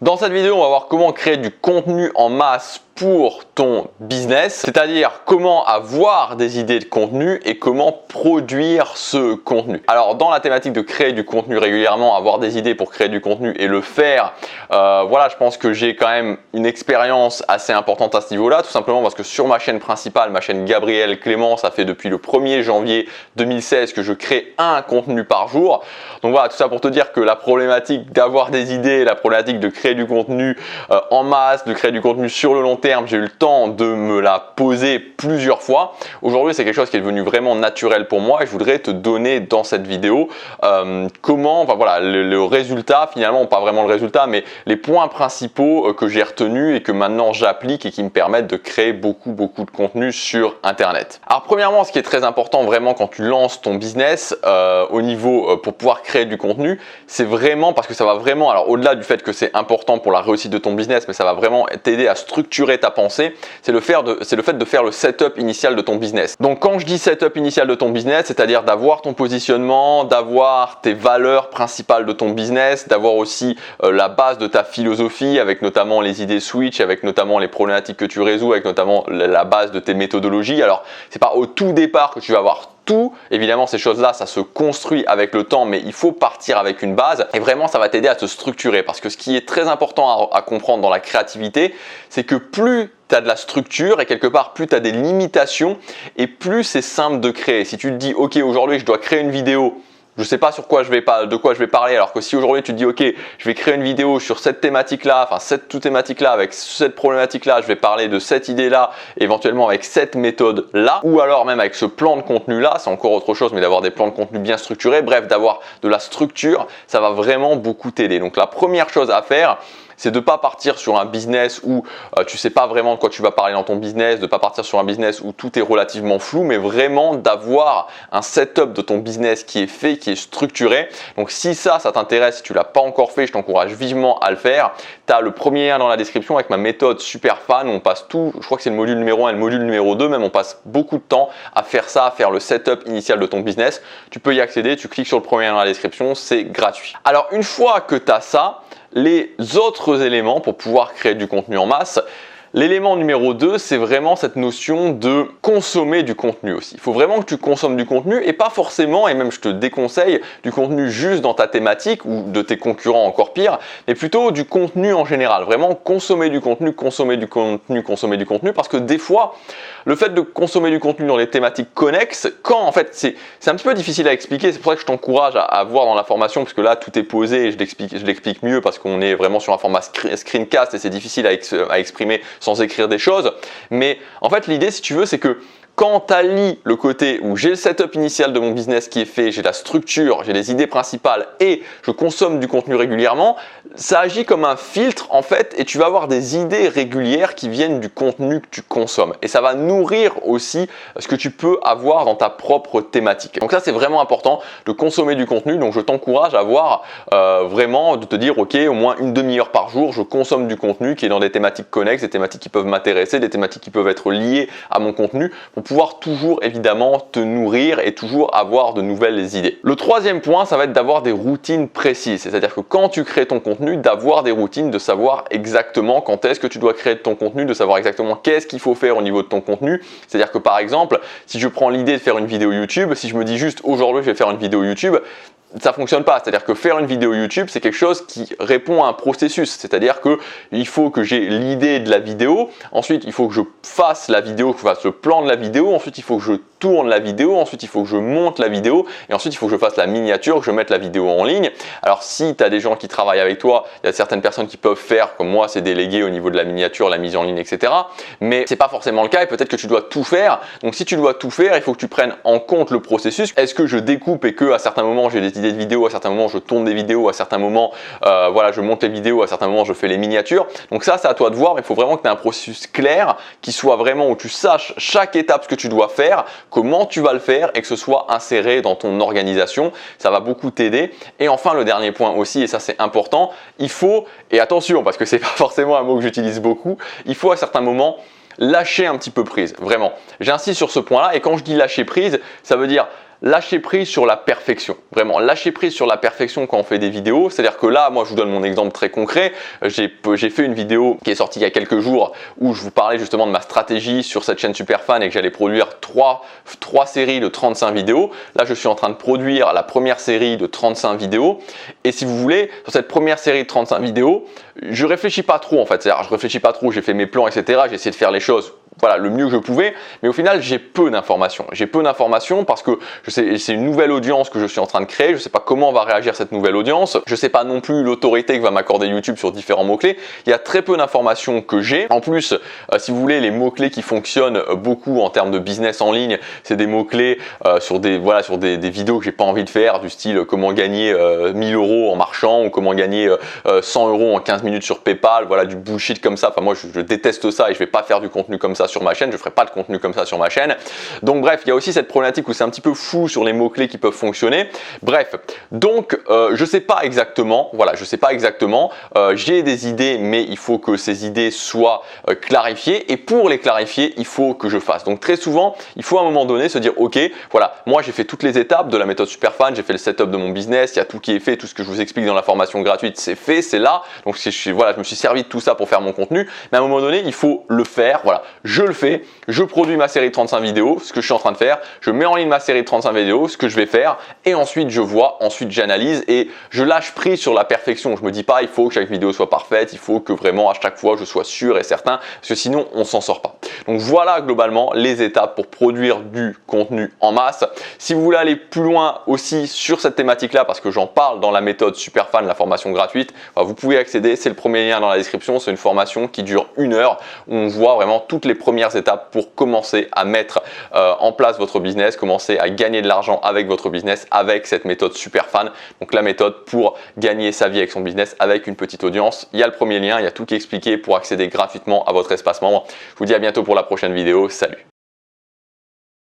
Dans cette vidéo, on va voir comment créer du contenu en masse pour ton business, c'est-à-dire comment avoir des idées de contenu et comment produire ce contenu. Alors dans la thématique de créer du contenu régulièrement, avoir des idées pour créer du contenu et le faire, voilà, je pense que j'ai quand même une expérience assez importante à ce niveau-là, tout simplement parce que sur ma chaîne principale, ma chaîne Gabriel Clément, ça fait depuis le 1er janvier 2016 que je crée un contenu par jour. Donc voilà, tout ça pour te dire que la problématique d'avoir des idées, la problématique de créer du contenu en masse, de créer du contenu sur le long terme, j'ai eu le temps de me la poser plusieurs fois. Aujourd'hui, c'est quelque chose qui est devenu vraiment naturel pour moi et je voudrais te donner dans cette vidéo comment, enfin voilà, le résultat, finalement, pas vraiment le résultat, mais les points principaux que j'ai retenus et que maintenant j'applique et qui me permettent de créer beaucoup de contenu sur Internet. Alors premièrement, ce qui est très important vraiment quand tu lances ton business au niveau pour pouvoir créer du contenu, c'est vraiment parce que ça va vraiment, alors au-delà du fait que c'est important pour la réussite de ton business, mais ça va vraiment t'aider à structurer ta pensée, c'est le fait de faire le setup initial de ton business. Donc quand je dis setup initial de ton business, c'est-à-dire d'avoir ton positionnement, d'avoir tes valeurs principales de ton business, d'avoir aussi la base de ta philosophie avec notamment les idées switch, avec notamment les problématiques que tu résous, avec notamment la base de tes méthodologies. Alors c'est pas au tout départ que tu vas avoir tout, évidemment ces choses-là ça se construit avec le temps, mais il faut partir avec une base et vraiment ça va t'aider à te structurer parce que ce qui est très important à comprendre dans la créativité, c'est que plus tu as de la structure et quelque part plus tu as des limitations et plus c'est simple de créer. Si tu te dis ok, aujourd'hui je dois créer une vidéo, je ne sais pas de quoi je vais parler, alors que si aujourd'hui tu te dis ok, je vais créer une vidéo sur cette thématique-là, enfin cette thématique-là, avec cette problématique-là, je vais parler de cette idée-là, éventuellement avec cette méthode-là, ou alors même avec ce plan de contenu-là, c'est encore autre chose, mais d'avoir des plans de contenu bien structurés, bref, d'avoir de la structure, ça va vraiment beaucoup t'aider. Donc la première chose à faire, c'est de ne pas partir sur un business où tu ne sais pas vraiment de quoi tu vas parler dans ton business, de ne pas partir sur un business où tout est relativement flou, mais vraiment d'avoir un setup de ton business qui est fait, qui est structuré. Donc si ça t'intéresse, si tu ne l'as pas encore fait, je t'encourage vivement à le faire. Tu as le premier lien dans la description avec ma méthode super fan. On passe tout, je crois que c'est le module numéro 1 et le module numéro 2, même on passe beaucoup de temps à faire ça, à faire le setup initial de ton business. Tu peux y accéder, tu cliques sur le premier lien dans la description, c'est gratuit. Alors une fois que tu as ça, les autres éléments pour pouvoir créer du contenu en masse, l'élément numéro 2, c'est vraiment cette notion de consommer du contenu aussi. Il faut vraiment que tu consommes du contenu et pas forcément, et même je te déconseille, du contenu juste dans ta thématique ou de tes concurrents encore pire, mais plutôt du contenu en général. Vraiment consommer du contenu, parce que des fois, le fait de consommer du contenu dans les thématiques connexes, quand en fait, c'est un petit peu difficile à expliquer, c'est pour ça que je t'encourage à voir dans la formation, parce que là, tout est posé et je l'explique mieux parce qu'on est vraiment sur un format screencast et c'est difficile à exprimer sans écrire des choses. Mais en fait, l'idée, si tu veux, c'est que quand tu allies le côté où j'ai le setup initial de mon business qui est fait, j'ai la structure, j'ai les idées principales et je consomme du contenu régulièrement, ça agit comme un filtre en fait et tu vas avoir des idées régulières qui viennent du contenu que tu consommes. Et ça va nourrir aussi ce que tu peux avoir dans ta propre thématique. Donc ça, c'est vraiment important de consommer du contenu. Donc je t'encourage à avoir vraiment de te dire ok, au moins une demi-heure par jour, je consomme du contenu qui est dans des thématiques connexes, des thématiques qui peuvent m'intéresser, des thématiques qui peuvent être liées à mon contenu pour pouvoir toujours évidemment te nourrir et toujours avoir de nouvelles idées. Le troisième point, ça va être d'avoir des routines précises. C'est-à-dire que quand tu crées ton contenu, d'avoir des routines, de savoir exactement quand est-ce que tu dois créer ton contenu, de savoir exactement qu'est-ce qu'il faut faire au niveau de ton contenu. C'est-à-dire que par exemple, si je prends l'idée de faire une vidéo YouTube, si je me dis juste aujourd'hui je vais faire une vidéo YouTube, ça fonctionne pas. C'est-à-dire que faire une vidéo YouTube, c'est quelque chose qui répond à un processus. C'est-à-dire que il faut que j'ai l'idée de la vidéo. Ensuite, il faut que je fasse la vidéo, que je fasse le plan de la vidéo. Ensuite, il faut que je tourne la vidéo. Ensuite, il faut que je monte la vidéo. Et ensuite, il faut que je fasse la miniature, que je mette la vidéo en ligne. Alors, si tu as des gens qui travaillent avec toi, il y a certaines personnes qui peuvent faire, comme moi, c'est délégué au niveau de la miniature, la mise en ligne, etc. Mais c'est pas forcément le cas et peut-être que tu dois tout faire. Donc, si tu dois tout faire, il faut que tu prennes en compte le processus. Est-ce que je découpe et que à certains moments, j'ai des idées de vidéos, à certains moments je tourne des vidéos, à certains moments voilà, je monte les vidéos, à certains moments je fais les miniatures. Donc ça, c'est à toi de voir. Il faut vraiment que tu aies un processus clair qui soit vraiment où tu saches chaque étape ce que tu dois faire, comment tu vas le faire et que ce soit inséré dans ton organisation. Ça va beaucoup t'aider. Et enfin, le dernier point aussi, et ça c'est important, il faut, et attention parce que c'est pas forcément un mot que j'utilise beaucoup, il faut à certains moments lâcher un petit peu prise, vraiment. J'insiste sur ce point-là et quand je dis lâcher prise, ça veut dire lâcher prise sur la perfection. Vraiment, lâcher prise sur la perfection quand on fait des vidéos. C'est-à-dire que là, moi, je vous donne mon exemple très concret. J'ai fait une vidéo qui est sortie il y a quelques jours où je vous parlais justement de ma stratégie sur cette chaîne Superfan et que j'allais produire trois séries de 35 vidéos. Là, je suis en train de produire la première série de 35 vidéos. Et si vous voulez, sur cette première série de 35 vidéos, je réfléchis pas trop en fait. C'est-à-dire, je réfléchis pas trop, j'ai fait mes plans, etc. J'ai essayé de faire les choses voilà, le mieux que je pouvais, mais au final j'ai peu d'informations. J'ai peu d'informations parce que c'est une nouvelle audience que je suis en train de créer, je ne sais pas comment va réagir cette nouvelle audience, je ne sais pas non plus l'autorité que va m'accorder YouTube sur différents mots-clés. Il y a très peu d'informations que j'ai. En plus, si vous voulez, les mots-clés qui fonctionnent beaucoup en termes de business en ligne, c'est des mots-clés sur des vidéos que j'ai pas envie de faire, du style comment gagner 1000 € en marchand ou comment gagner 100 € en 15 minutes sur PayPal, voilà, du bullshit comme ça. Enfin, moi je déteste ça et je vais pas faire du contenu comme ça sur ma chaîne, je ferai pas de contenu comme ça sur ma chaîne. Donc bref, il y a aussi cette problématique où c'est un petit peu fou sur les mots-clés qui peuvent fonctionner. Bref, donc je sais pas exactement, voilà, je sais pas exactement, j'ai des idées mais il faut que ces idées soient clarifiées et pour les clarifier, il faut que je fasse. Donc très souvent, il faut à un moment donné se dire ok, voilà, moi j'ai fait toutes les étapes de la méthode Superfan, j'ai fait le setup de mon business, il y a tout qui est fait, tout ce que je vous explique dans la formation gratuite, c'est fait, c'est là. Donc voilà, je me suis servi de tout ça pour faire mon contenu, mais à un moment donné, il faut le faire, voilà. Je le fais, je produis ma série de 35 vidéos, ce que je suis en train de faire, je mets en ligne ma série de 35 vidéos, ce que je vais faire, et ensuite je vois, ensuite j'analyse et je lâche prise sur la perfection. Je me dis pas il faut que chaque vidéo soit parfaite, il faut que vraiment à chaque fois je sois sûr et certain, parce que sinon on s'en sort pas. Donc voilà globalement les étapes pour produire du contenu en masse. Si vous voulez aller plus loin aussi sur cette thématique-là, parce que j'en parle dans la méthode Superfan, la formation gratuite, vous pouvez accéder, c'est le premier lien dans la description, c'est une formation qui dure 1 heure, où on voit vraiment toutes les premières étapes pour commencer à mettre en place votre business, commencer à gagner de l'argent avec votre business, avec cette méthode Superfan. Donc la méthode pour gagner sa vie avec son business avec une petite audience. Il y a le premier lien, il y a tout qui est expliqué pour accéder gratuitement à votre espace membre. Je vous dis à bientôt pour la prochaine vidéo. Salut!